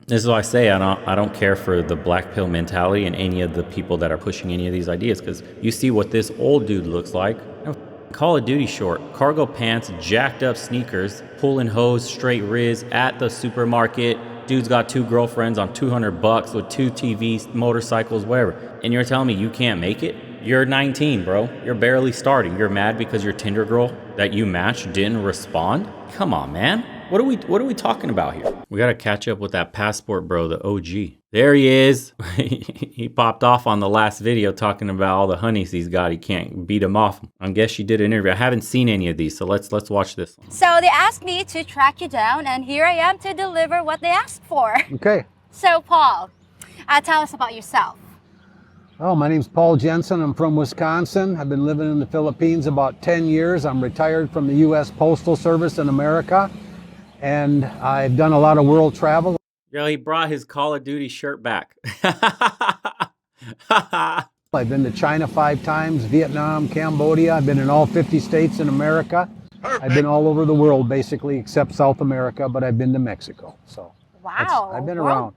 This is why I say I don't care for the black pill mentality and any of the people that are pushing any of these ideas, because you see what this old dude looks like. Call of Duty short, cargo pants, jacked up sneakers, pulling hose, straight riz at the supermarket. Dude's got 2 girlfriends on $200 with 2 TVs, motorcycles, whatever. And you're telling me you can't make it? You're 19, bro. You're barely starting. You're mad because your Tinder girl that you matched didn't respond? Come on, man. What are we talking about here? We gotta catch up with that passport bro, the OG. There he is. He popped off on the last video talking about all the honeys he's got. He can't beat him off. I guess she did an interview. I haven't seen any of these, so let's watch this one. So they asked me to track you down, and here I am to deliver what they asked for. Okay. So Paul, tell us about yourself. Oh, my name's Paul Jensen. I'm from Wisconsin. I've been living in the Philippines about 10 years. I'm retired from the U.S. Postal Service in America, and I've done a lot of world travel. Yo, he brought his Call of Duty shirt back. I've been to China 5 times, Vietnam, Cambodia. I've been in all 50 states in America. Perfect. I've been all over the world, basically, except South America, but I've been to Mexico. So wow, I've been around.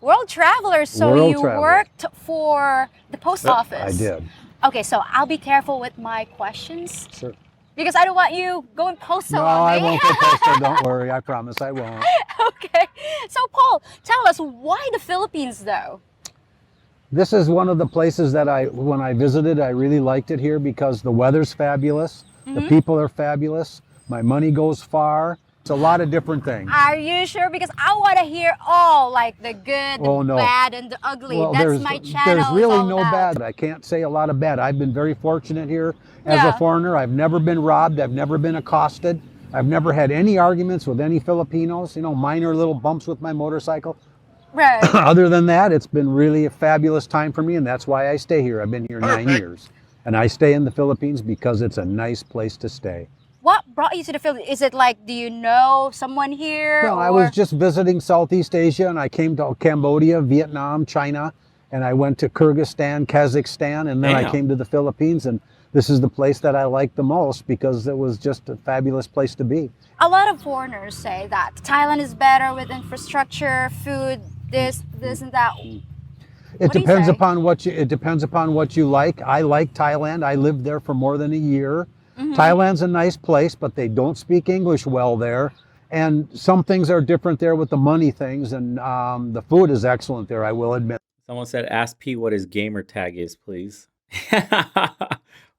World traveler, so world you traveler. Worked for the post office. I did. Okay, so I'll be careful with my questions. Sure. Because I don't want you going postal No, on I me. won't go postal. Don't worry. I promise I won't. Okay. So Paul, tell us, why the Philippines though? This is one of the places that when I visited, I really liked it here because the weather's fabulous. The people are fabulous. My money goes far. It's a lot of different things. Are you sure? Because I want to hear all, like the good, the bad, and the ugly. Well, that's my channel. There's really no about. bad. I can't say a lot of bad. I've been very fortunate here as a foreigner. I've never been robbed. I've never been accosted. I've never had any arguments with any Filipinos, minor little bumps with my motorcycle. Right. Other than that, it's been really a fabulous time for me, and that's why I stay here. I've been here 9 years. And I stay in the Philippines because it's a nice place to stay. What brought you to the Philippines? Is it like, do you know someone here? No, I was just visiting Southeast Asia, and I came to Cambodia, Vietnam, China, and I went to Kyrgyzstan, Kazakhstan, and then I came to the Philippines, and this is the place that I like the most because it was just a fabulous place to be. A lot of foreigners say that Thailand is better with infrastructure, food, this and that. It depends upon what you like. I like Thailand. I lived there for more than a year. Thailand's a nice place, but they don't speak English well there. And some things are different there with the money things, and the food is excellent there, I will admit. Someone said, ask Pete what his gamer tag is, please.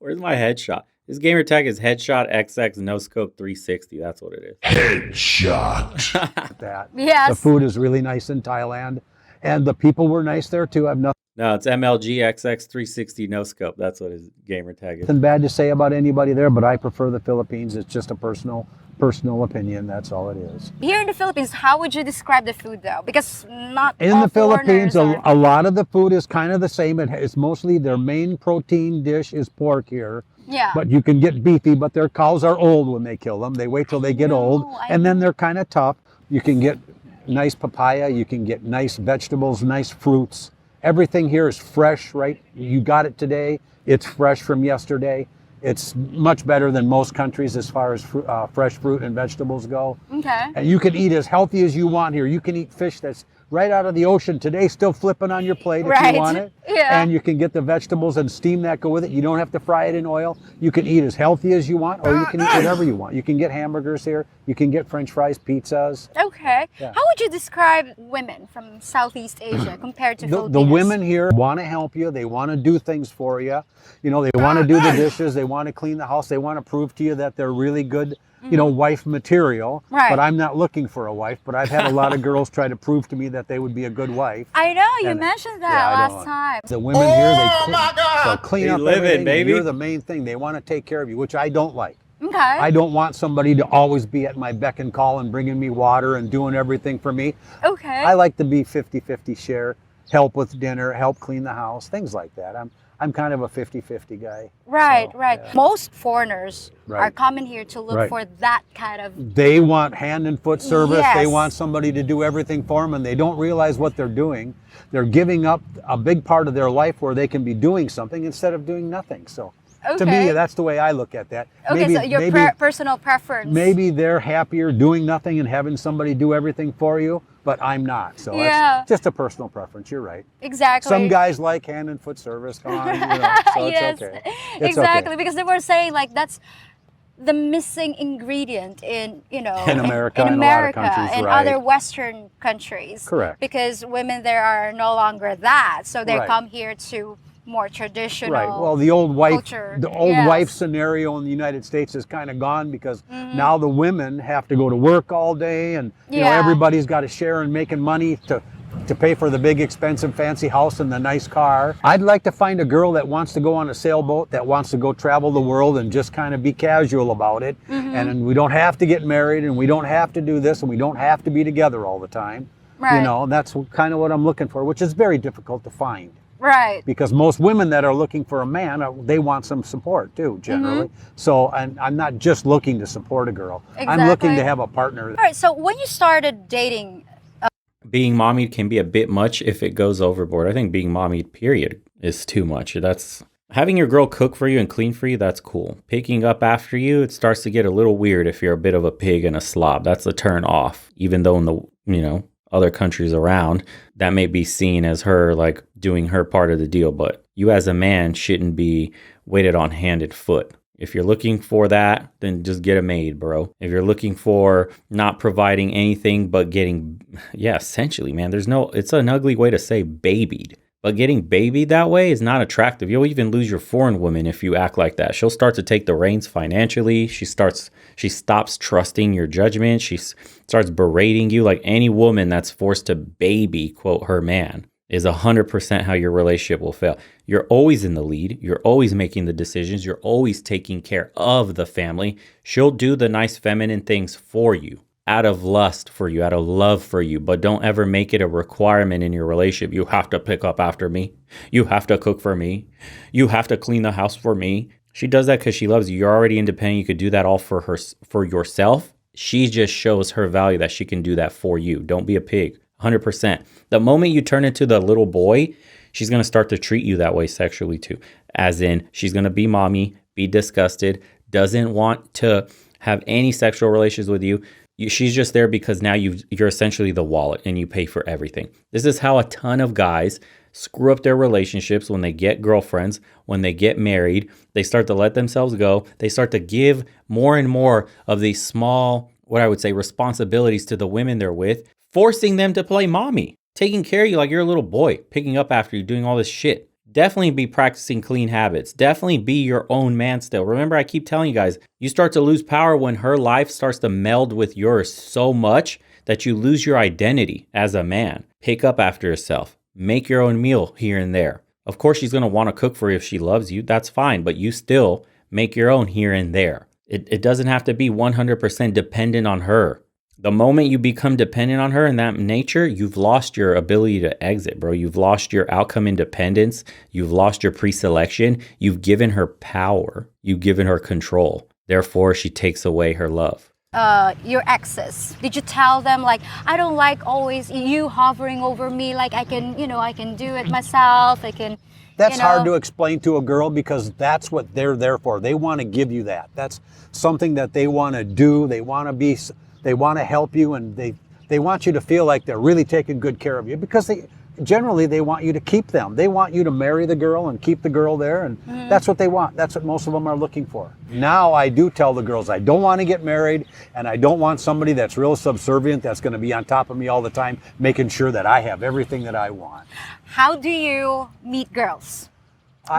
Where's my headshot? His gamer tag is headshot XX no scope 360. That's what it is. Headshot. Yes. The food is really nice in Thailand, and the people were nice there too. I've nothing. No, it's MLG XX 360 no scope. That's what his gamer tag is. Nothing bad to say about anybody there, but I prefer the Philippines. It's just a personal opinion. That's all it is. Here in the Philippines, how would you describe the food though? Because not in all the Philippines, are... a lot of the food is kind of the same. It's mostly their main protein dish is pork here. Yeah. But you can get beefy, but their cows are old when they kill them. They wait till they get old, and then they're kind of tough. You can get nice papaya. You can get nice vegetables, nice fruits. Everything here is fresh, right? You got it today. It's fresh from yesterday. It's much better than most countries as far as fresh fruit and vegetables go. Okay. And you can eat as healthy as you want here. You can eat fish that's right out of the ocean today, still flipping on your plate if you want it. Yeah. And you can get the vegetables and steam that go with it. You don't have to fry it in oil. You can eat as healthy as you want, or you can eat whatever you want. You can get hamburgers here. You can get French fries, pizzas. Okay. Yeah. How would you describe women from Southeast Asia compared to Filipinos? The women here want to help you. They want to do things for you. They want to do the dishes. They want to clean the house. They want to prove to you that they're really good, wife material. Right. But I'm not looking for a wife. But I've had a lot of girls try to prove to me that they would be a good wife. I know, you mentioned that last time. The women here, they'll clean up everything. Baby. You're the main thing. They want to take care of you, which I don't like. Okay. I don't want somebody to always be at my beck and call and bringing me water and doing everything for me. Okay. I like to be 50-50 share, help with dinner, help clean the house, things like that. I'm kind of a 50-50 guy. Right, so, right. Yeah. Most foreigners are coming here to look for that kind of... They want hand and foot service. Yes. They want somebody to do everything for them, and they don't realize what they're doing. They're giving up a big part of their life where they can be doing something instead of doing nothing. So to me, that's the way I look at that. Okay, so your personal preference. Maybe they're happier doing nothing and having somebody do everything for you. but I'm not. So Yeah. that's just a personal preference. You're right. Exactly. Some guys like hand and foot service. Come on, so Yes, it's okay. It's exactly. okay. Because they were saying like that's the missing ingredient in In America, in in a lot of America countries, and right. other Western countries. Correct. Because women there are no longer that, so they Right. come here to more traditional. Right. Well, the old wife, culture. the old Yes. wife scenario in the United States is kind of gone because now the women have to go to work all day, and you know Yeah. everybody's got to share in making money to pay for the big expensive fancy house and the nice car. I'd like to find a girl that wants to go on a sailboat, that wants to go travel the world and just kind of be casual about it. And we don't have to get married, and we don't have to do this, and we don't have to be together all the time. Right. You know, and that's kind of what I'm looking for, which is very difficult to find. Right. Because most women that are looking for a man, they want some support too, generally. So, and I'm not just looking to support a girl. I'm looking Exactly. to have a partner. All right. So when you started dating, Being mommy can be a bit much if it goes overboard. I think being mommy, period, is too much. That's having your girl cook for you and clean for you, that's cool. Picking up after you, it starts to get a little weird if you're a bit of a pig and a slob. That's a turn off. Even though in the, other countries around, that may be seen as her like doing her part of the deal, but you as a man shouldn't be weighted on hand and foot. If you're looking for that, then just get a maid, bro. If you're looking for not providing anything but getting, essentially, man, it's an ugly way to say babied. But getting babied that way is not attractive. You'll even lose your foreign woman if you act like that. She'll start to take the reins financially. She stops trusting your judgment. She starts berating you. Like any woman that's forced to baby, quote, her man, is 100% how your relationship will fail. You're always in the lead. You're always making the decisions. You're always taking care of the family. She'll do the nice feminine things for you out of lust for you, out of love for you, but don't ever make it a requirement in your relationship. You have to pick up after me. You have to cook for me. You have to clean the house for me. She does that because she loves you. You're already independent. You could do that all for yourself. She just shows her value that she can do that for you. Don't be a pig. 100%. The moment you turn into the little boy, she's going to start to treat you that way sexually too. As in, she's going to be mommy, be disgusted, doesn't want to have any sexual relations with you. She's just there because now you're essentially the wallet and you pay for everything. This is how a ton of guys screw up their relationships when they get girlfriends, when they get married. They start to let themselves go. They start to give more and more of these small, what I would say, responsibilities to the women they're with, forcing them to play mommy, taking care of you like you're a little boy, picking up after you, doing all this shit. Definitely be practicing clean habits. Definitely be your own man still. Remember, I keep telling you guys, you start to lose power when her life starts to meld with yours so much that you lose your identity as a man. Pick up after yourself. Make your own meal here and there. Of course, she's going to want to cook for you if she loves you. That's fine, but you still make your own here and there. It doesn't have to be 100% dependent on her. The moment you become dependent on her in that nature, you've lost your ability to exit, bro. You've lost your outcome independence. You've lost your pre-selection. You've given her power. You've given her control. Therefore, she takes away her love. your exes, did you tell them like, I don't like always you hovering over me, like I can do it myself, I can. That's hard to explain to a girl because that's what they're there for. They want to give you that. That's something that they want to do. They want to help you, and they want you to feel like they're really taking good care of you because generally they want you to keep them. They want you to marry the girl and keep the girl there, and that's what they want. That's what most of them are looking for. Now I do tell the girls I don't want to get married, and I don't want somebody that's real subservient, that's going to be on top of me all the time, making sure that I have everything that I want. How do you meet girls?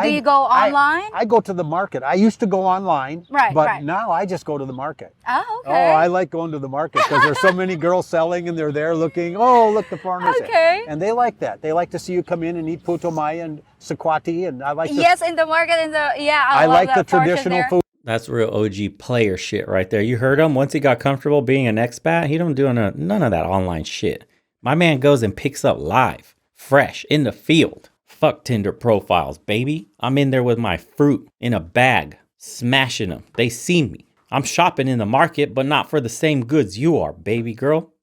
Do you go online? I go to the market. I used to go online, Right, but right. now I just go to the market. Oh, Oh, okay. I like going to the market because there's so many girls selling and they're there looking, oh, look, the foreigners. Okay. And they like that. They like to see you come in and eat puto maya and sakwati, and I like Yes, in the market, I love like the that portion traditional there. food. That's real OG player shit right there. You heard him? Once he got comfortable being an expat, he don't do none of that online shit. My man goes and picks up live, fresh, in the field. Fuck Tinder profiles, baby. I'm in there with my fruit in a bag, smashing them. They see me. I'm shopping in the market, but not for the same goods you are, baby girl.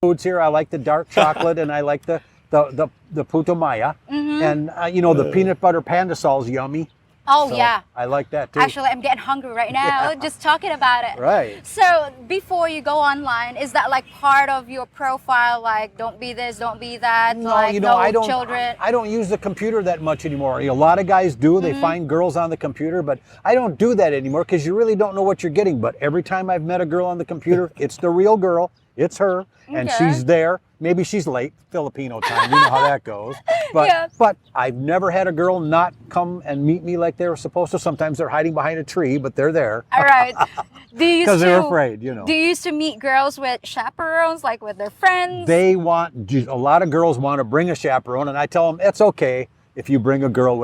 Foods here. I like the dark chocolate and I like the puto maya. And the peanut butter pandesal is yummy. Oh, So yeah. I like that too. Actually, I'm getting hungry right now just talking about it. Right. So before you go online, is that like part of your profile? Like, don't be this, don't be that. No, like, you know, no children. I don't use the computer that much anymore. A lot of guys do. They find girls on the computer, but I don't do that anymore because you really don't know what you're getting. But every time I've met a girl on the computer, it's the real girl. It's her, and Okay. she's there. Maybe she's late, Filipino time. You know how that goes. But Yeah. but I've never had a girl not come and meet me like they were supposed to. Sometimes they're hiding behind a tree, but they're there All right. Do you used because they're to afraid. You know. do you used to meet girls with chaperones, like with their friends? They want, a lot of girls want to bring a chaperone, and I tell them it's okay if you bring a girl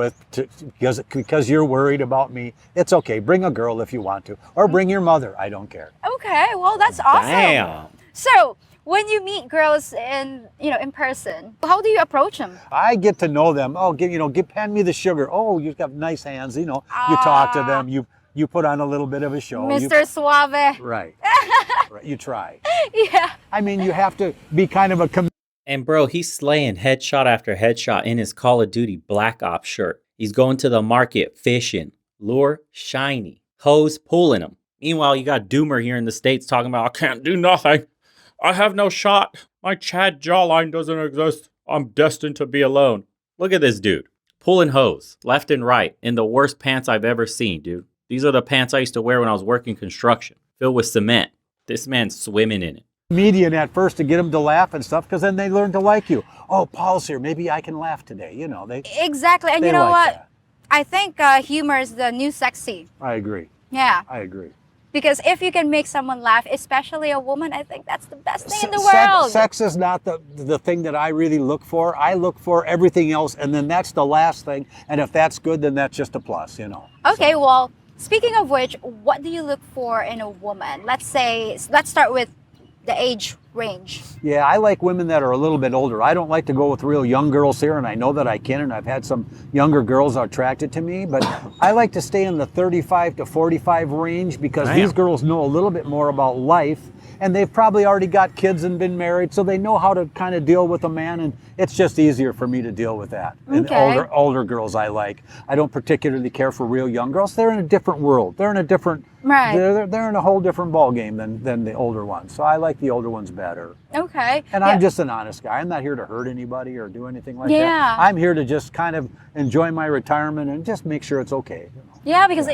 because you're worried about me. It's okay, bring a girl if you want to, or bring your mother. I don't care. Okay, well that's awesome. Damn. So when you meet girls in person, how do you approach them? I get to know them. Oh, hand me the sugar. Oh, you've got nice hands. You talk to them. You put on a little bit of a show. Mr. Suave. Right. Right. You try. Yeah. I mean, you have to be kind of a And bro, he's slaying headshot after headshot in his Call of Duty Black Ops shirt. He's going to the market fishing, lure shiny, hoes pulling him. Meanwhile, you got Doomer here in the States talking about, I can't do nothing. I have no shot. My Chad jawline doesn't exist. I'm destined to be alone. Look at this dude. Pulling hose left and right in the worst pants I've ever seen, dude. These are the pants I used to wear when I was working construction, filled with cement. This man's swimming in it. Comedian at first to get them to laugh and stuff, because then they learn to like you. Oh, Paul's here. Maybe I can laugh today. They. Exactly. And They you know like what? that. I think humor is the new sexy. I agree. Yeah. I agree. Because if you can make someone laugh, especially a woman, I think that's the best thing in the Se- world. Sex is not the thing that I really look for. I look for everything else, and then that's the last thing. And if that's good, then that's just a plus. Okay, well, speaking of which, what do you look for in a woman? Let's start with the age range. Yeah, I like women that are a little bit older. I don't like to go with real young girls here, and I know that I can, and I've had some younger girls attracted to me, but I like to stay in the 35 to 45 range because these girls know a little bit more about life, and they've probably already got kids and been married, so they know how to kind of deal with a man, and it's just easier for me to deal with that. And Okay. older girls I like. I don't particularly care for real young girls. They're in a different world. They're in a different Right. They're in a whole different ball game than the older ones. So I like the older ones better. Okay. And yeah. I'm just an honest guy. I'm not here to hurt anybody or do anything like Yeah. that. I'm here to just kind of enjoy my retirement and just make sure it's okay. Yeah, because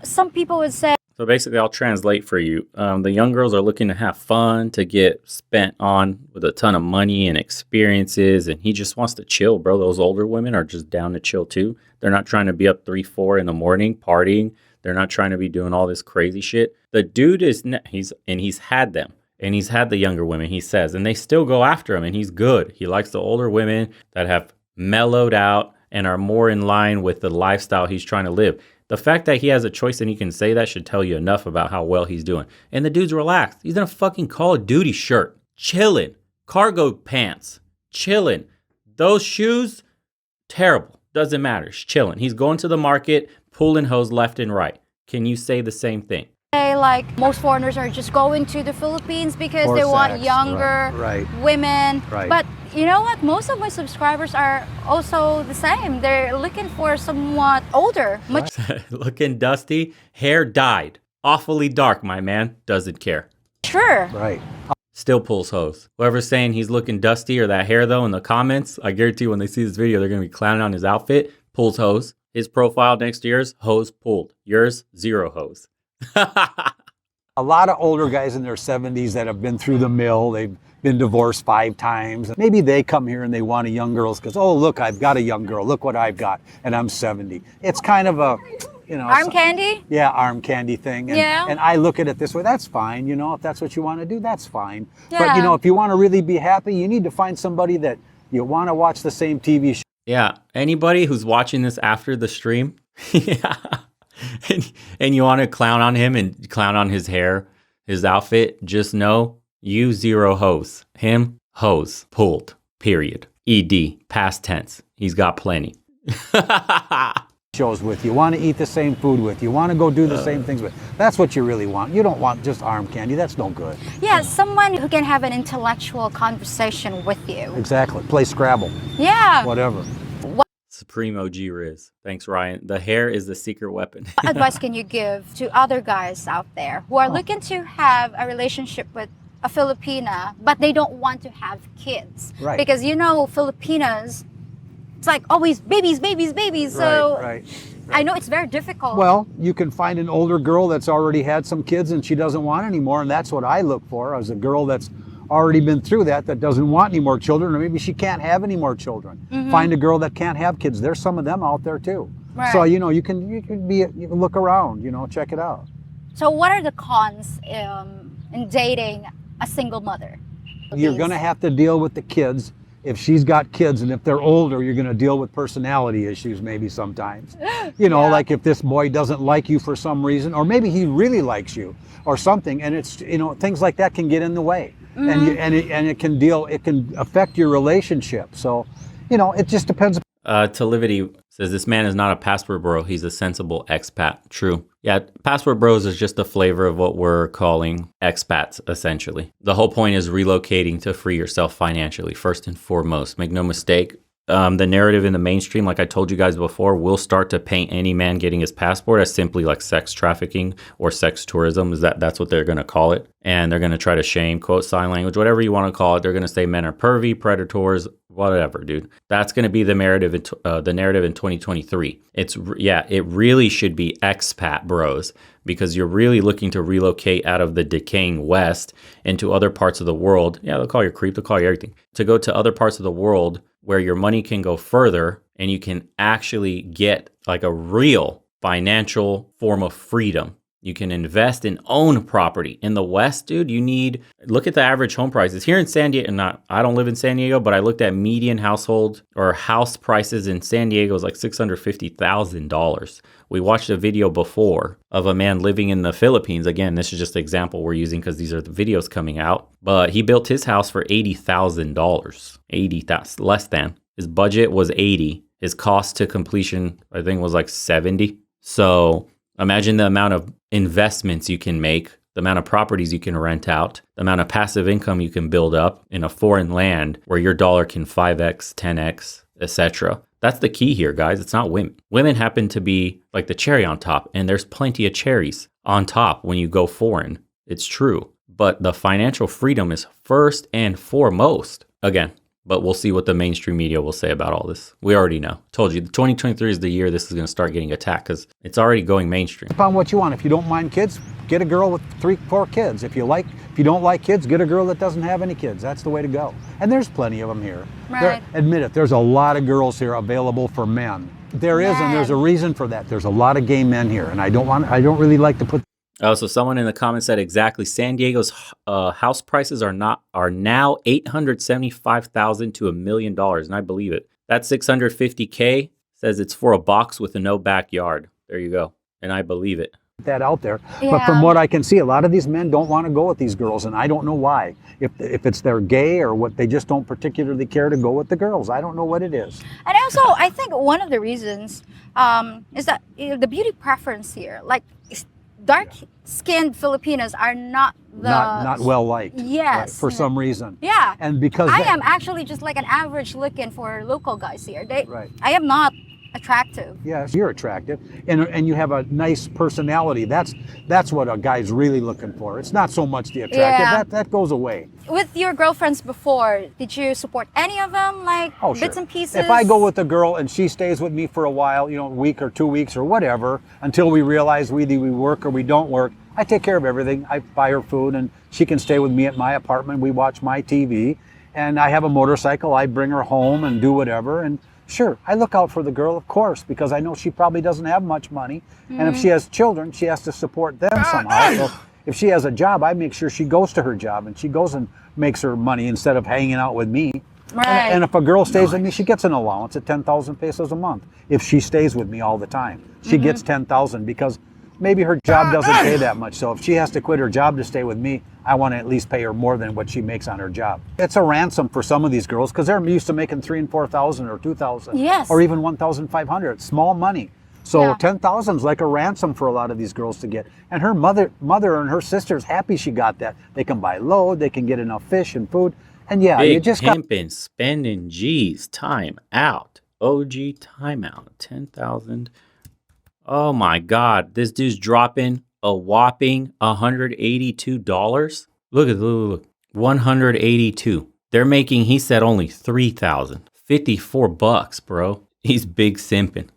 some people would say, So basically, I'll translate for you. The young girls are looking to have fun, to get spent on with a ton of money and experiences, and he just wants to chill, bro. Those older women are just down to chill too. They're not trying to be up 3, 4 in the morning partying. They're not trying to be doing all this crazy shit. The dude he's had them, and he's had the younger women, he says, and they still go after him, and he's good. He likes the older women that have mellowed out and are more in line with the lifestyle he's trying to live. The fact that he has a choice and he can say that should tell you enough about how well he's doing. And the dude's relaxed. He's in a fucking Call of Duty shirt, chilling. Cargo pants, chilling. Those shoes, terrible. Doesn't matter. He's chilling. He's going to the market, pulling hose left and right. Can you say the same thing? like most foreigners are just going to the Philippines because For they want sex, younger right. women. Right. But you know what? Most of my subscribers are also the same. They're looking for somewhat older, much Looking dusty, hair dyed. Awfully dark, my man. Doesn't care. sure. Right. Still pulls hose. Whoever's saying he's looking dusty or that hair, though, in the comments, I guarantee when they see this video, they're going to be clowning on his outfit. Pulls hose. His profile next to yours, hose pulled. Yours, zero hose. A lot of older guys in their 70s that have been through the mill, they've been divorced 5 times. Maybe they come here and they want a young girl because, oh, look, I've got a young girl. Look what I've got. And I'm 70. It's kind of a, you know. Arm candy? Yeah, arm candy thing. And, Yeah. and I look at it this way. That's fine. You know, if that's what you want to do, that's fine. But, Yeah. you know, if you want to really be happy, you need to find somebody that you want to watch the same TV show. Yeah, anybody who's watching this after the stream, yeah, and you want to clown on him and clown on his hair, his outfit, just know you zero hose. Him, hose, pulled, period. ED, past tense. He's got plenty. Shows with you, want to eat the same food with you, want to go do the same things with. That's what you really want. You don't want just arm candy. That's no good. Yeah, someone who can have an intellectual conversation with you. Exactly. Play Scrabble, Yeah. whatever. Primo G Riz. Thanks, Ryan. The hair is the secret weapon. What advice can you give to other guys out there who are looking to have a relationship with a Filipina, but they don't want to have kids? Right. Because Filipinas, it's like always babies, babies, babies. So Right. I know it's very difficult. Well, you can find an older girl that's already had some kids and she doesn't want any more, and that's what I look for, as a girl that's already been through that doesn't want any more children, or maybe she can't have any more children. Find a girl that can't have kids. There's some of them out there too. Right. So you can look around, check it out. So what are the cons in dating a single mother? You're going to have to deal with the kids. If she's got kids and if they're older, you're going to deal with personality issues maybe sometimes. Like if this boy doesn't like you for some reason, or maybe he really likes you or something, and it's, things like that can get in the way. And it can affect your relationship. So, it just depends. To Livity says, this man is not a passport bro. He's a sensible expat. True. Yeah, passport bros is just a flavor of what we're calling expats, essentially. The whole point is relocating to free yourself financially, first and foremost. Make no mistake. The narrative in the mainstream, like I told you guys before, will start to paint any man getting his passport as simply like sex trafficking or sex tourism. That's what they're going to call it. And they're going to try to shame, quote, sign language, whatever you want to call it. They're going to say men are pervy, predators, whatever, dude. That's going to be the narrative in 2023. It really should be expat bros, because you're really looking to relocate out of the decaying West into other parts of the world. Yeah, they'll call you a creep, they'll call you everything. To go to other parts of the world where your money can go further and you can actually get like a real financial form of freedom. You can invest and own property. In the West, dude, look at the average home prices. Here in San Diego, I don't live in San Diego, but I looked at median household or house prices in San Diego is like $650,000. We watched a video before of a man living in the Philippines. Again, this is just an example we're using because these are the videos coming out. But he built his house for $80,000. 80,000, less than. His budget was 80. His cost to completion, I think, was like 70. So imagine the amount of investments you can make, the amount of properties you can rent out, the amount of passive income you can build up in a foreign land where your dollar can 5x, 10x, etc. That's the key here, guys. It's not women. Women happen to be like the cherry on top, and there's plenty of cherries on top when you go foreign. It's true. But the financial freedom is first and foremost. Again, but we'll see what the mainstream media will say about all this. We already know. Told you, 2023 is the year this is going to start getting attacked because it's already going mainstream. Upon what you want. If you don't mind kids, get a girl with 3-4 kids. If you don't like kids, get a girl that doesn't have any kids. That's the way to go. And there's plenty of them here. Right. Admit it, there's a lot of girls here available for men. There is, and there's a reason for that. There's a lot of gay men here, and I don't really like to put. Oh, so someone in the comments said exactly. San Diego's house prices are now $875,000 to $1 million, and I believe it. That $650K says it's for a box with no backyard. There you go, and I believe it. That out there, Yeah. but from what I can see, a lot of these men don't want to go with these girls, and I don't know why. If it's they're gay or what, they just don't particularly care to go with the girls. I don't know what it is. And also, I think one of the reasons is that the beauty preference here, like dark-skinned Filipinos are not well liked. Yes. For some reason. Yeah. And because I am actually just like an average looking for local guys here. Right. I am not attractive. Yes, you're attractive, and you have a nice personality. That's what a guy's really looking for. It's not so much the attractive. Yeah. That goes away. With your girlfriends before, did you support any of them, like Oh, bits sure. and pieces? If I go with a girl and she stays with me for a while, a week or 2 weeks or whatever, until we realize either we work or we don't work, I take care of everything. I buy her food, and she can stay with me at my apartment. We watch my TV, and I have a motorcycle. I bring her home and do whatever. And sure, I look out for the girl, of course, because I know she probably doesn't have much money. And if she has children, she has to support them somehow. So if she has a job, I make sure she goes to her job and she goes and makes her money instead of hanging out with me. Right. And if a girl stays with me, she gets an allowance of 10,000 pesos a month. If she stays with me all the time, she gets 10,000 because maybe her job doesn't pay that much. So if she has to quit her job to stay with me, I want to at least pay her more than what she makes on her job. It's a ransom for some of these girls because they're used to making 3,000 and 4,000 or 2,000, Yes. or even 1,500. Small money. So Yeah. 10,000 is like a ransom for a lot of these girls to get. And her mother and her sister's happy she got that. They can buy load, they can get enough fish and food. And yeah, you Big just got pimping, spending G's, time out. OG timeout. 10,000. Oh my God. This dude's dropping a whopping $182. Look. 182. They're making, he said, only 3,000. $54, bro. He's big simping.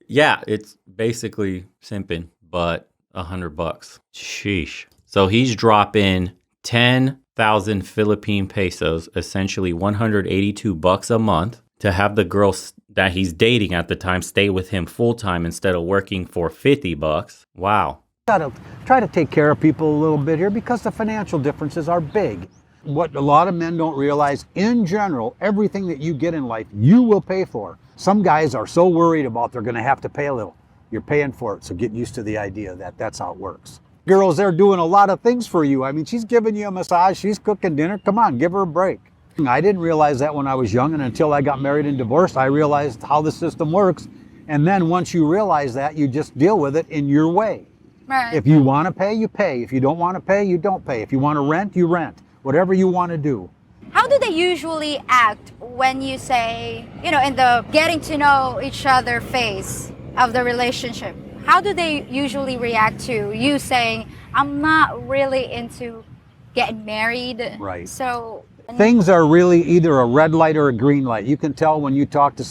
Yeah, it's basically simping, but $100. Sheesh. So he's dropping 10,000 Philippine pesos, essentially $182 a month, to have the girl that he's dating at the time stay with him full time instead of working for $50. Wow. Gotta try to take care of people a little bit here because the financial differences are big. What a lot of men don't realize, in general, everything that you get in life, you will pay for. Some guys are so worried about they're going to have to pay a little. You're paying for it, so get used to the idea that that's how it works. Girls, they're doing a lot of things for you. I mean, she's giving you a massage, she's cooking dinner. Come on, give her a break. I didn't realize that when I was young, and until I got married and divorced, I realized how the system works. And then once you realize that, you just deal with it in your way. Right. If you want to pay, you pay. If you don't want to pay, you don't pay. If you want to rent, you rent. Whatever you want to do. How do they usually act when you say, in the getting to know each other phase of the relationship? How do they usually react to you saying, I'm not really into getting married? Right. So things are really either a red light or a green light. You can tell when you talk to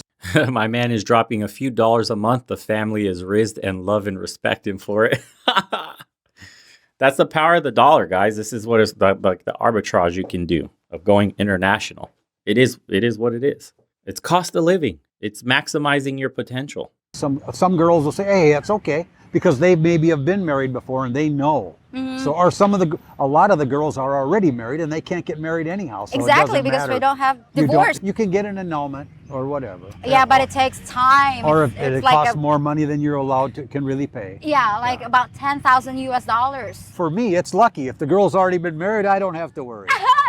My man is dropping a few dollars a month. The family is rizzed and love and respect him for it. That's the power of the dollar, guys. This is what is like the arbitrage you can do of going international. It is what it is. It's cost of living. It's maximizing your potential. some girls will say, hey, it's okay, because they maybe have been married before and they know. Mm-hmm. So, or a lot of the girls are already married and they can't get married anyhow. So exactly, it doesn't because matter. we don't have divorce. You can get an annulment or whatever. Yeah, but it takes time. Or if it it's like costs more money than you're allowed to can really pay. Yeah, like about 10,000 US dollars. For me, it's lucky. If the girl's already been married, I don't have to worry.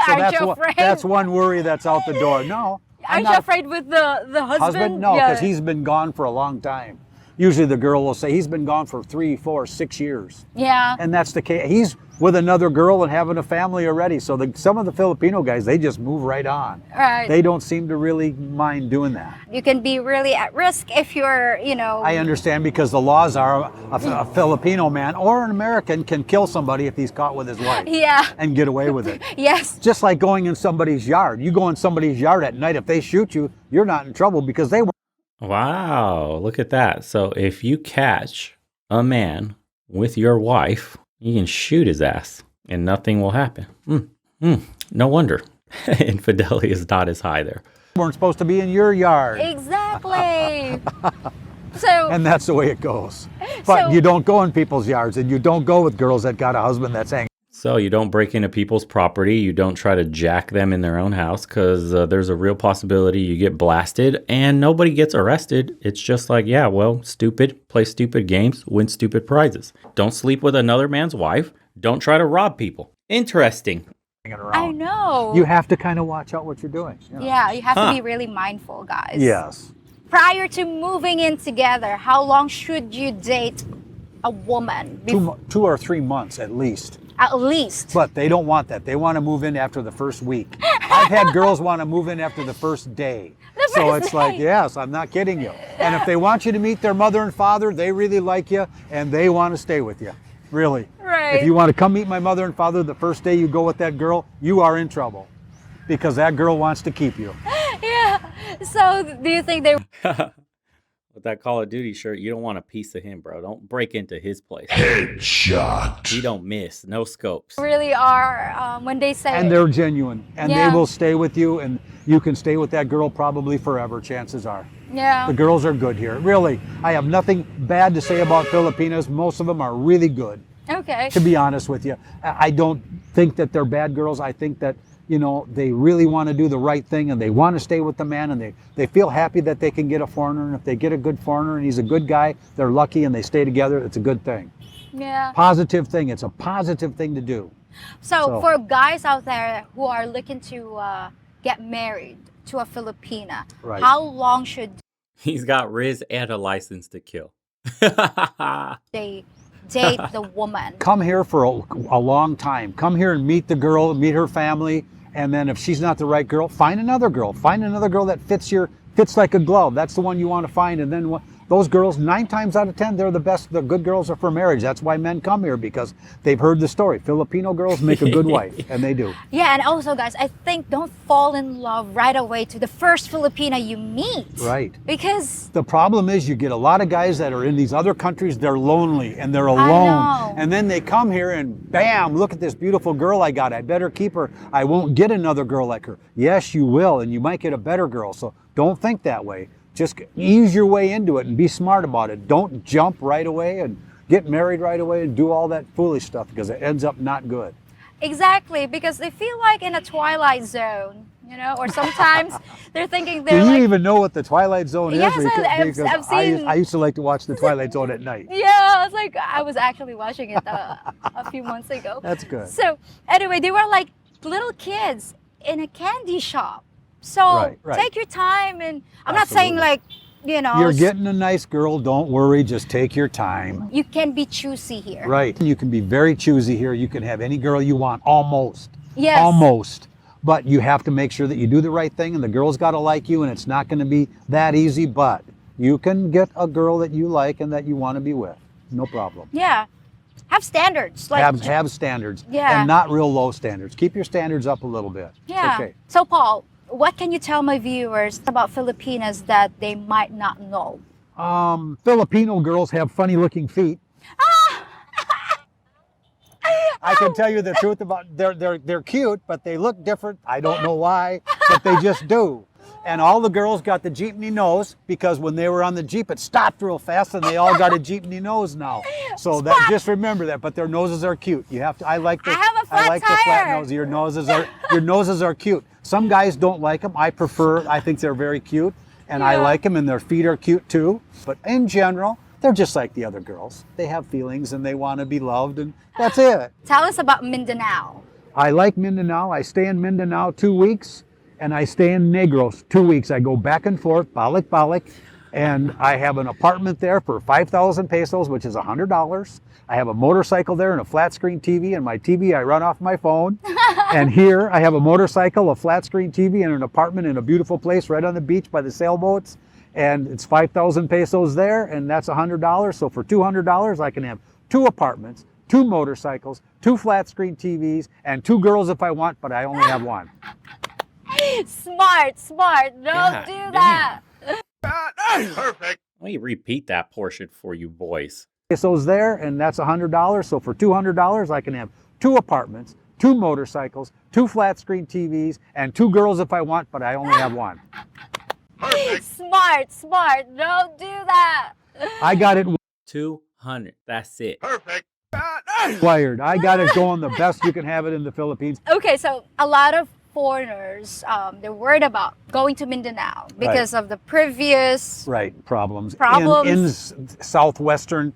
Aren't you afraid? That's one worry that's out the door. No. Aren't you afraid with the husband? No, Yeah. because he's been gone for a long time. Usually the girl will say he's been gone for 3, 4, 6 years. Yeah. And that's the case. He's with another girl and having a family already. So some of the Filipino guys, they just move right on. Right. They don't seem to really mind doing that. You can be really at risk if you're, I understand, because the laws are a Filipino man or an American can kill somebody if he's caught with his wife. Yeah. And get away with it. Yes. Just like going in somebody's yard. You go in somebody's yard at night, if they shoot you, you're not in trouble because they were. Wow, look at that. So if you catch a man with your wife, you can shoot his ass and nothing will happen. No wonder. Infidelity is not as high there. Weren't supposed to be in your yard. Exactly. So. And that's the way it goes. But you don't go in people's yards, and you don't go with girls that got a husband that's angry. So you don't break into people's property. You don't try to jack them in their own house, because there's a real possibility you get blasted and nobody gets arrested. It's just like, yeah, well, stupid, play stupid games, win stupid prizes. Don't sleep with another man's wife. Don't try to rob people. Interesting. I know. You have to kind of watch out what you're doing. Yeah, you have to be really mindful, guys. Yes. Prior to moving in together, how long should you date a woman? 2 or 3 months at least. At least. But they don't want that. They want to move in after the first week. I've had girls want to move in after the first day. So it's like, yes, I'm not kidding you. And if they want you to meet their mother and father, they really like you and they want to stay with you. Really. Right. If you want to come meet my mother and father the first day you go with that girl, you are in trouble. Because that girl wants to keep you. Yeah. So do you think they... With that Call of Duty shirt, you don't want a piece of him, bro. Don't break into his place. Headshot. He don't miss. No scopes. really are when they say... And they're genuine. And Yeah. they will stay with you. And you can stay with that girl probably forever, chances are. Yeah. The girls are good here. Really, I have nothing bad to say about Filipinas. Most of them are really good, Okay. to be honest with you. I don't think that they're bad girls. I think that, they really want to do the right thing and they want to stay with the man, and they feel happy that they can get a foreigner. And if they get a good foreigner and he's a good guy, they're lucky and they stay together. It's a good thing. Yeah. Positive thing. It's a positive thing to do. So for guys out there who are looking to get married to a Filipina, Right. how long should He's got Riz and a license to kill. they date the woman? Come here for a long time. Come here and meet the girl, meet her family, And then if she's not the right girl, find another girl. Find another girl that fits like a glove. That's the one you want to find. And then those girls, 9 times out of 10, they're the best. The good girls are for marriage. That's why men come here, because they've heard the story. Filipino girls make a good wife, and they do. Yeah, and also, guys, I think don't fall in love right away to the first Filipina you meet. Right. Because the problem is you get a lot of guys that are in these other countries, they're lonely and they're I alone. know. And then they come here and bam, look at this beautiful girl I got. I better keep her. I won't get another girl like her. Yes, you will, and you might get a better girl. So don't think that way. Just ease your way into it and be smart about it. Don't jump right away and get married right away and do all that foolish stuff, because it ends up not good. exactly, because they feel like in a twilight zone, you know, or sometimes they're thinking Do they're you like, even know what the Twilight Zone Yes, is? I've seen- I used to like to watch the Twilight Zone at night. yeah, I was like, I was actually watching it a few months ago. That's good. So anyway, they were like little kids in a candy shop. So Right, right. take your time, and I'm not saying Absolutely. like, you know, You're getting a nice girl, don't worry, just take your time. you can be choosy here. Right. You can be very choosy here. You can have any girl you want, almost. Yes. Almost. But you have to make sure that you do the right thing, and the girl's got to like you, and it's not going to be that easy, but you can get a girl that you like and that you want to be with. No problem. Yeah. Have standards. Like Have standards. Yeah. And not real low standards. Keep your standards up a little bit. yeah. Okay. So Paul, what can you tell my viewers about Filipinas that they might not know? Filipino girls have funny looking feet. I can tell you the truth about they're cute, but they look different. I don't know why, but they just do. And all the girls got the jeepney nose, because when they were on the Jeep, it stopped real fast, and they all got a jeepney nose now. So that, just remember that. But their noses are cute. You have to. I like the. I have a flat like the flat tire. nose. Your noses are cute. Some guys don't like them. I think they're very cute, and I Yeah. like them, and their feet are cute too. But in general, they're just like the other girls. They have feelings and they want to be loved, and that's it. Tell us about Mindanao. I like Mindanao. I stay in Mindanao 2 weeks, and I stay in Negros 2 weeks. I go back and forth, balik, and I have an apartment there for 5,000 pesos, which is $100. I have a motorcycle there and a flat screen TV, and my TV I run off my phone. And here I have a motorcycle, a flat screen TV, and an apartment in a beautiful place right on the beach by the sailboats. And it's 5,000 pesos there, and that's $100. So for $200, I can have 2 apartments, 2 motorcycles, 2 flat screen TVs, and 2 girls if I want, but I only have 1. Smart. Don't Yeah, do that. Perfect. Let me repeat that portion for you boys. Pesos there, and that's $100. So for $200, I can have 2 apartments, 2 motorcycles, 2 flat screen TVs, and 2 girls if I want, but I only have 1. Smart. Don't do that. I got it 200. That's it. wired. I got it going the best you can have it in the Philippines. Okay, so a lot of foreigners, they're worried about going to Mindanao because of the previous Right, problems. Problems. In southwestern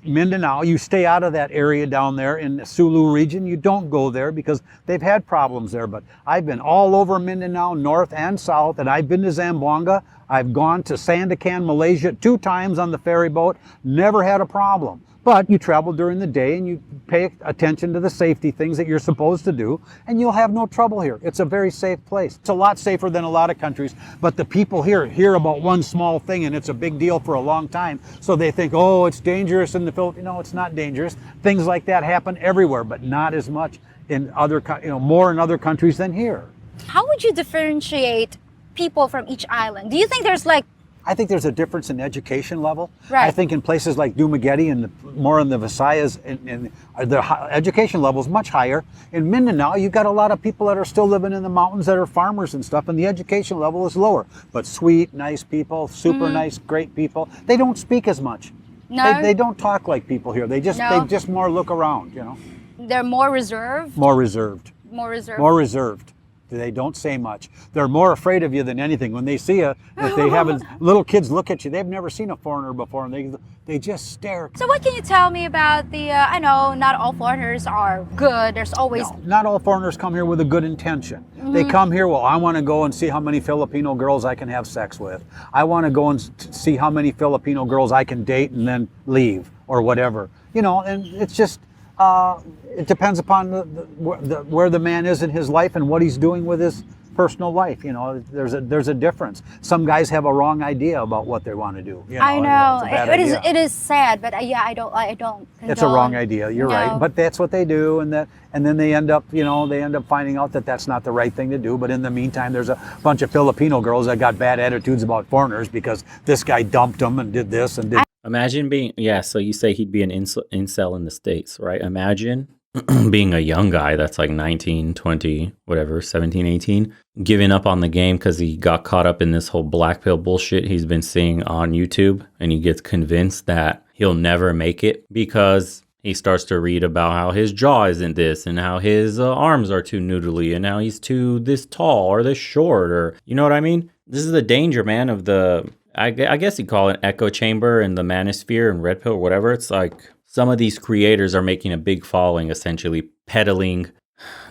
Mindanao, you stay out of that area down there in the Sulu region. You don't go there because they've had problems there. But I've been all over Mindanao, north and south, and I've been to Zamboanga. I've gone to Sandakan, Malaysia 2 times on the ferry boat. Never had a problem. But you travel during the day and you pay attention to the safety things that you're supposed to do, and you'll have no trouble here. It's a very safe place. It's a lot safer than a lot of countries, but the people here hear about one small thing and it's a big deal for a long time. So they think, oh, it's dangerous in the Philippines. No, it's not dangerous. Things like that happen everywhere, but not as much in other, more in other countries than here. How would you differentiate people from each island? Do you think there's like I think there's a difference in education level. Right. I think in places like Dumaguete and more in the Visayas, and the education level is much higher. In Mindanao, you've got a lot of people that are still living in the mountains that are farmers and stuff, and the education level is lower. But sweet, nice people, super nice, great people. They don't speak as much. No? They don't talk like people here. They just No? they just more look around, they're more reserved? More reserved. More reserved. More reserved. They don't say much. They're more afraid of you than anything. When they see you, if they haven't, little kids look at you. They've never seen a foreigner before, and they just stare. So what can you tell me about the, I know not all foreigners are good. There's always, No, not all foreigners come here with a good intention. They come here, well, I want to go and see how many Filipino girls I can have sex with. I want to go and see how many Filipino girls I can date and then leave or whatever. And it's just, It depends upon where the man is in his life and what he's doing with his personal life. You know, there's a difference. Some guys have a wrong idea about what they want to do. You know, I know. it's a bad It is. idea. It is sad, but yeah, I don't. It's a wrong idea. You're right, No. but that's what they do, and then they end up, finding out that that's not the right thing to do. But in the meantime, there's a bunch of Filipino girls that got bad attitudes about foreigners because this guy dumped them and did this and did. Imagine being, yeah, so you say he'd be an incel in the States, right? Imagine being a young guy that's like 19, 20, whatever, 17, 18, giving up on the game because he got caught up in this whole black pill bullshit he's been seeing on YouTube, and he gets convinced that he'll never make it because he starts to read about how his jaw isn't this and how his arms are too noodly and how he's too this tall or this short, or you know what I mean? This is the danger, man, of the, I guess you call it echo chamber and the manosphere and red pill or whatever. It's like some of these creators are making a big following, essentially peddling,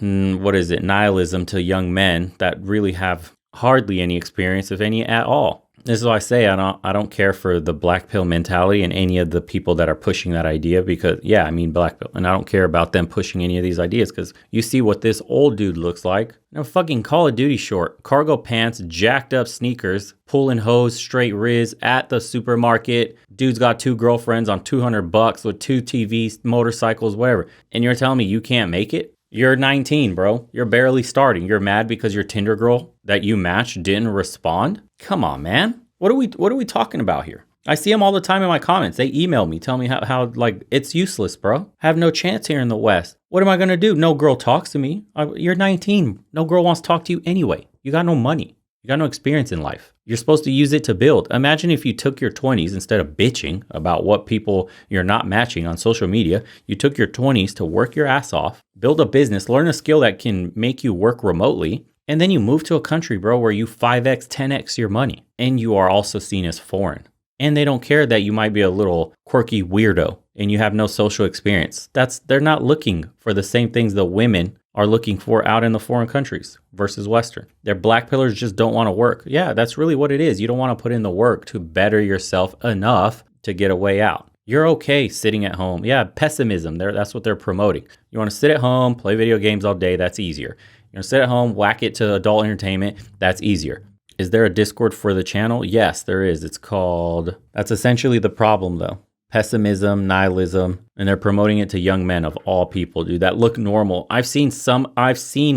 nihilism to young men that really have hardly any experience, if any at all. This is why I say I don't care for the black pill mentality and any of the people that are pushing that idea, because yeah, I mean black pill, and I don't care about them pushing any of these ideas because you see what this old dude looks like. No fucking Call of Duty short, cargo pants, jacked up sneakers, pulling hose, straight riz at the supermarket. Dude's got 2 girlfriends on $200 with 2 TVs, motorcycles, whatever. And you're telling me you can't make it? You're 19, bro. You're barely starting. You're mad because your Tinder girl that you matched didn't respond? Come on, man. What are we talking about here? I see them all the time in my comments. They email me, tell me how like it's useless, bro. I have no chance here in the West. What am I gonna do? No girl talks to me. You're 19. No girl wants to talk to you anyway. You got no money. You got no experience in life. You're supposed to use it to build. Imagine if you took your 20s, instead of bitching about what people you're not matching on social media, you took your 20s to work your ass off, build a business, learn a skill that can make you work remotely, and then you move to a country, bro, where you 5x, 10x your money. And you are also seen as foreign. And they don't care that you might be a little quirky weirdo and you have no social experience. They're not looking for the same things the women are looking for out in the foreign countries versus Western. Their black pillars just don't want to work. Yeah, that's really what it is. You don't want to put in the work to better yourself enough to get a way out. You're okay sitting at home. Yeah, pessimism. That's what they're promoting. You want to sit at home, play video games all day. That's easier. You want to sit at home, whack it to adult entertainment. That's easier. Is there a Discord for the channel? Yes, there is. It's called, that's essentially the problem though. Pessimism, nihilism, and they're promoting it to young men of all people, dude, that look normal. I've seen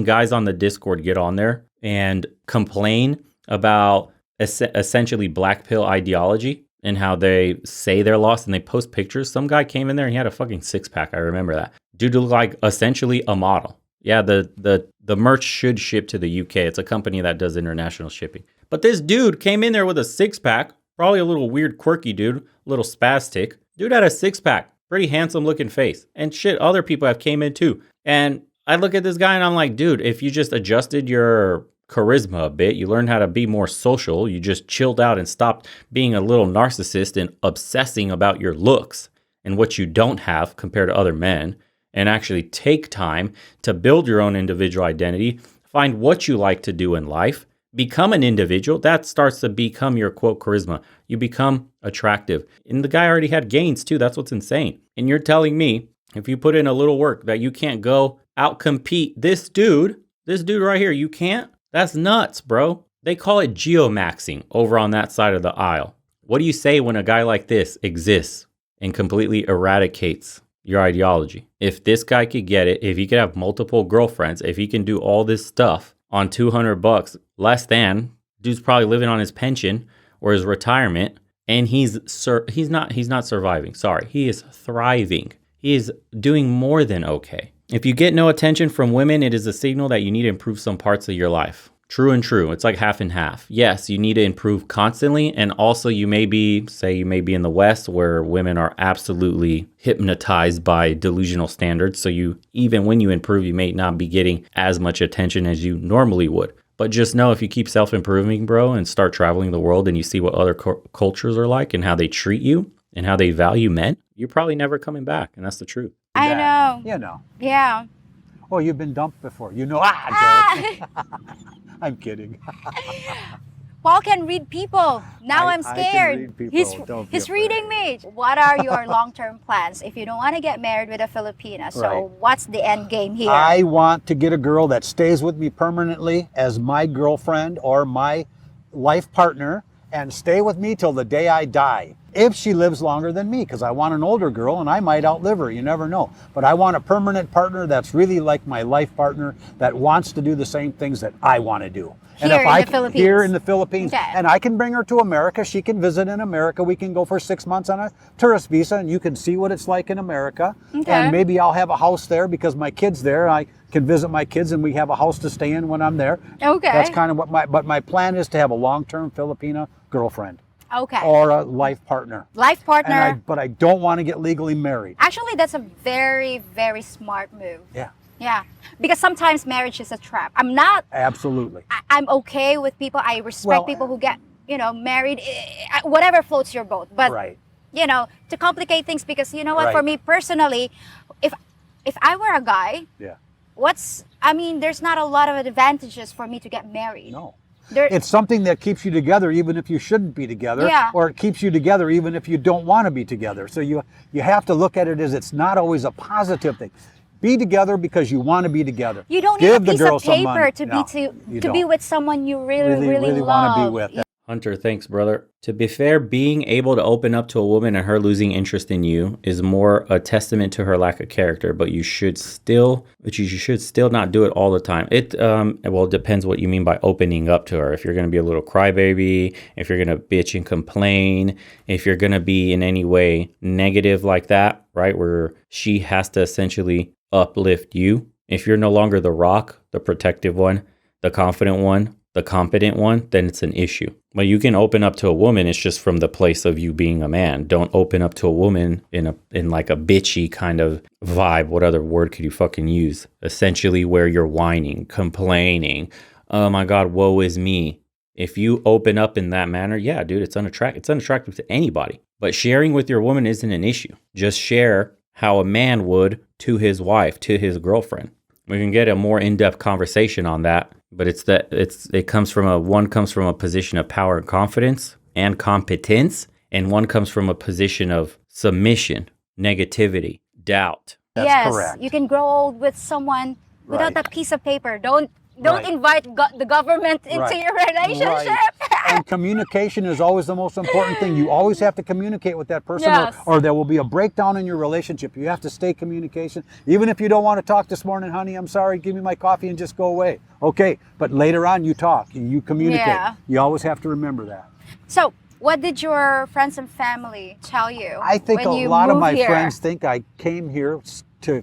guys on the Discord get on there and complain about essentially black pill ideology and how they say they're lost, and they post pictures. Some guy came in there and he had a fucking 6-pack. I remember that. Dude looked like essentially a model. Yeah, the merch should ship to the UK. It's a company that does international shipping. But this dude came in there with a 6-pack, probably a little weird, quirky dude, a little spastic. Dude had a 6-pack, pretty handsome looking face. And shit, other people have came in too. And I look at this guy and I'm like, dude, if you just adjusted your charisma a bit, you learned how to be more social, you just chilled out and stopped being a little narcissist and obsessing about your looks and what you don't have compared to other men, and actually take time to build your own individual identity, find what you like to do in life, become an individual, that starts to become your quote charisma. You become attractive. And the guy already had gains too. That's what's insane. And you're telling me if you put in a little work that you can't go out compete this dude right here, you can't? That's nuts, bro. They call it geomaxing over on that side of the aisle. What do you say when a guy like this exists and completely eradicates your ideology? If this guy could get it, if he could have multiple girlfriends, if he can do all this stuff on $200 less than, dude's probably living on his pension or his retirement, and he's not surviving. Sorry, he is thriving. He is doing more than okay. If you get no attention from women, it is a signal that you need to improve some parts of your life. True and true. It's like half and half. Yes, you need to improve constantly. And also you may be in the West where women are absolutely hypnotized by delusional standards. So even when you improve, you may not be getting as much attention as you normally would. But just know if you keep self-improving, bro, and start traveling the world and you see what other cultures are like and how they treat you and how they value men, you're probably never coming back. And that's the truth. I know. You know. Yeah. Oh, you've been dumped before. You know. Joke. I'm kidding. Paul can read people. Now I'm I can scared. read people. Don't be He's afraid. reading me. What are your long-term plans if you don't want to get married with a Filipina? So Right. what's the end game here? I want to get a girl that stays with me permanently as my girlfriend or my life partner and stay with me till the day I die. If she lives longer than me, because I want an older girl and I might outlive her, you never know. But I want a permanent partner that's really like my life partner that wants to do the same things that I want to do. And Here if in I the Philippines. Here in the Philippines, Okay. and I can bring her to America, she can visit in America. We can go for 6 months on a tourist visa, and you can see what it's like in America. Okay. And maybe I'll have a house there because my kid's there. I can visit my kids, and we have a house to stay in when I'm there. Okay. That's kind of what my plan is, to have a long-term Filipina girlfriend Okay. or a life partner. Life partner. But I don't want to get legally married. Actually, that's a very, very smart move. Yeah, Yeah. Because sometimes marriage is a trap. I'm not, absolutely. I'm okay with people. I respect Well, people who get, married, whatever floats your boat. But, Right. To complicate things, because you know what, for Right. me personally, if I were a guy, Yeah. there's not a lot of advantages for me to get married. No. There, It's something that keeps you together even if you shouldn't be together, Yeah. or it keeps you together even if you don't want to be together. So you have to look at it as it's not always a positive thing. Be together because you want to be together. you don't need Give a the piece girl of some money. paper to No, be you to be don't. with someone you really, really love. want to be with. Hunter, thanks, brother. To be fair, being able to open up to a woman and her losing interest in you is more a testament to her lack of character, but you should still not do it all the time. It depends what you mean by opening up to her. If you're going to be a little crybaby, if you're going to bitch and complain, if you're going to be in any way negative like that, right, where she has to essentially uplift you. If you're no longer the rock, the protective one, the confident one, the competent one, then it's an issue. But you can open up to a woman. It's just from the place of you being a man. Don't open up to a woman in like a bitchy kind of vibe. What other word could you fucking use? Essentially where you're whining, complaining. Oh my God, woe is me. If you open up in that manner, yeah, dude, it's unattractive to anybody. But sharing with your woman isn't an issue. Just share how a man would to his wife, to his girlfriend. We can get a more in-depth conversation on that, but it comes from a position of power and confidence and competence, and one comes from a position of submission, negativity, doubt. That's yes, correct. you can grow old with someone without Right. a piece of paper. Don't Right. invite the government into Right. your relationship. Right. And communication is always the most important thing. You always have to communicate with that person, Yes. or there will be a breakdown in your relationship. You have to stay communication. Even if you don't want to talk this morning, honey, I'm sorry, give me my coffee and just go away. Okay, but later on you talk, you communicate. Yeah. You always have to remember that. So, what did your friends and family tell you? I think when a you lot of moved my here? friends think I came here to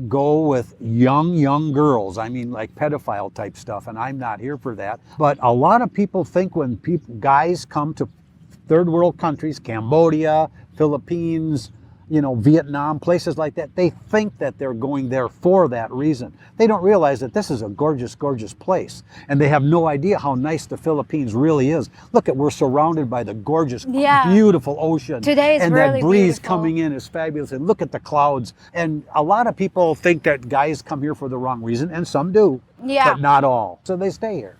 go with young girls. I mean, like pedophile type stuff, and I'm not here for that. But a lot of people think when guys come to third world countries, Cambodia, Philippines, Vietnam, places like that, they think that they're going there for that reason. They don't realize that this is a gorgeous, gorgeous place. And they have no idea how nice the Philippines really is. Look we're surrounded by the gorgeous, Yeah. beautiful ocean. Today is and really that breeze beautiful. coming in is fabulous. And look at the clouds. And a lot of people think that guys come here for the wrong reason, and some do, Yeah. but not all. So they stay here.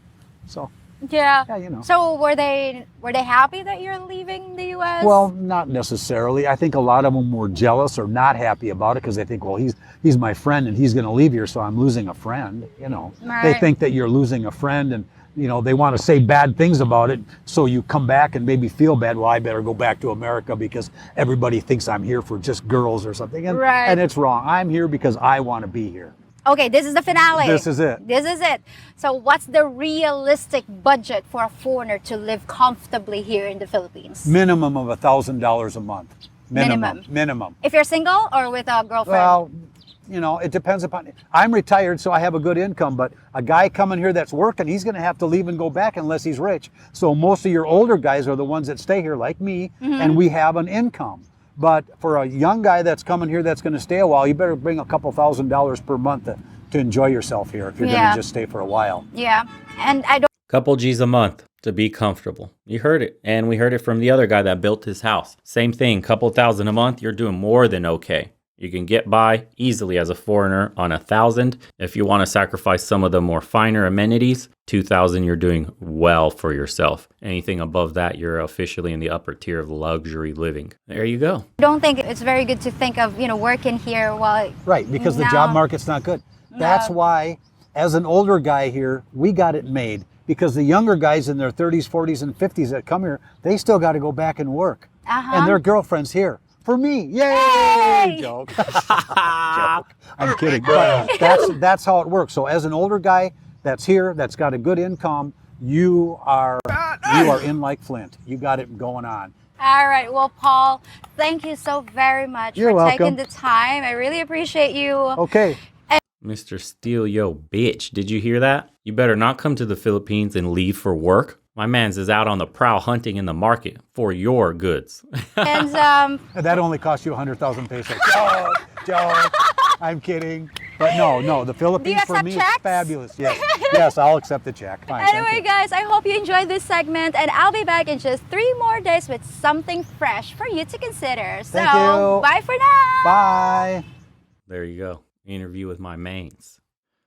So, Yeah. yeah, So were they happy that you're leaving the U.S.? Well, not necessarily. I think a lot of them were jealous or not happy about it because they think, well, he's my friend and he's going to leave here, so I'm losing a friend. They Right. think that you're losing a friend, and they want to say bad things about it, so you come back and maybe feel bad. Well, I better go back to America because everybody thinks I'm here for just girls or something. And, Right. and it's wrong. I'm here because I want to be here. Okay, this is the finale. This is it. This is it. So, what's the realistic budget for a foreigner to live comfortably here in the Philippines? Minimum of $1,000 a month. Minimum. Minimum. If you're single or with a girlfriend? Well, it depends upon. I'm retired, so I have a good income, but a guy coming here that's working, he's going to have to leave and go back unless he's rich. So most of your older guys are the ones that stay here, like me, and we have an income. But for a young guy that's coming here that's going to stay a while, you better bring a couple $1,000s per month to enjoy yourself here if you're going Yeah. to just stay for a while. Yeah. And I don't. Couple G's a month to be comfortable. You heard it. And we heard it from the other guy that built his house. Same thing, couple thousand a month, you're doing more than okay. You can get by easily as a foreigner on 1,000. If you want to sacrifice some of the more finer amenities, 2,000, you're doing well for yourself. Anything above that, you're officially in the upper tier of luxury living. There you go. I don't think it's very good to think of, working here while... Right, because the job market's not good. That's why, as an older guy here, we got it made. Because the younger guys in their 30s, 40s, and 50s that come here, they still got to go back and work. And their girlfriend's here. For me, yay! Joke. Joke. I'm kidding. But that's how it works. So as an older guy that's here, that's got a good income, you are in like Flint. You got it going on. All right. Well, Paul, thank you so very much You're for welcome. taking the time. I really appreciate you. Okay. Mr. Steal Yo Bitch, did you hear that? You better not come to the Philippines and leave for work. My man's is out on the prowl hunting in the market for your goods. And That only cost you 100,000 pesos. Joke. I'm kidding. But no, the Philippines for accept me checks? is fabulous. Yes, I'll accept the check. Fine, thank anyway, you. guys, I hope you enjoyed this segment, and I'll be back in just 3 more days with something fresh for you to consider. Thank you. Bye for now. Bye. There you go. Interview with my mains.